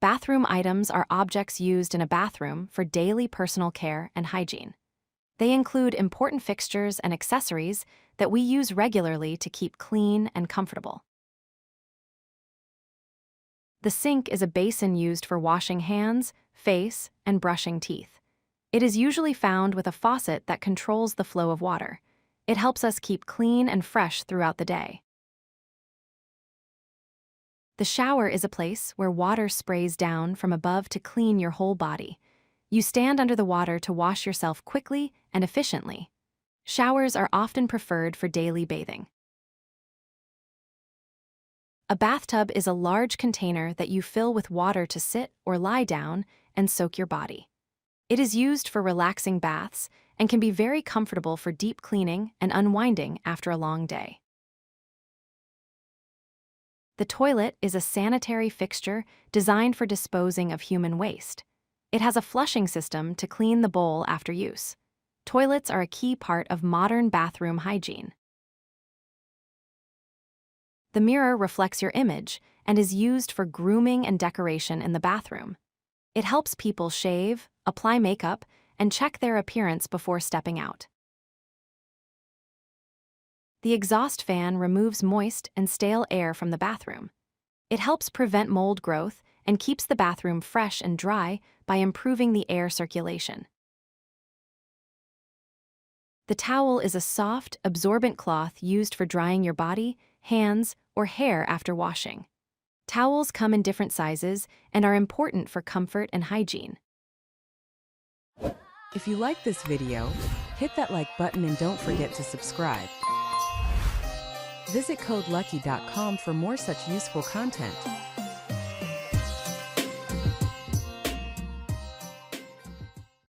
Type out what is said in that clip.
Bathroom items are objects used in a bathroom for daily personal care and hygiene. They include important fixtures and accessories that we use regularly to keep clean and comfortable. The sink is a basin used for washing hands, face, and brushing teeth. It is usually found with a faucet that controls the flow of water. It helps us keep clean and fresh throughout the day. The shower is a place where water sprays down from above to clean your whole body. You stand under the water to wash yourself quickly and efficiently. Showers are often preferred for daily bathing. A bathtub is a large container that you fill with water to sit or lie down and soak your body. It is used for relaxing baths and can be very comfortable for deep cleaning and unwinding after a long day. The toilet is a sanitary fixture designed for disposing of human waste. It has a flushing system to clean the bowl after use. Toilets are a key part of modern bathroom hygiene. The mirror reflects your image and is used for grooming and decoration in the bathroom. It helps people shave, apply makeup, and check their appearance before stepping out. The exhaust fan removes moist and stale air from the bathroom. It helps prevent mold growth and keeps the bathroom fresh and dry by improving the air circulation. The towel is a soft, absorbent cloth used for drying your body, hands, or hair after washing. Towels come in different sizes and are important for comfort and hygiene. If you like this video, hit that like button and don't forget to subscribe. Visit codelucky.com for more such useful content.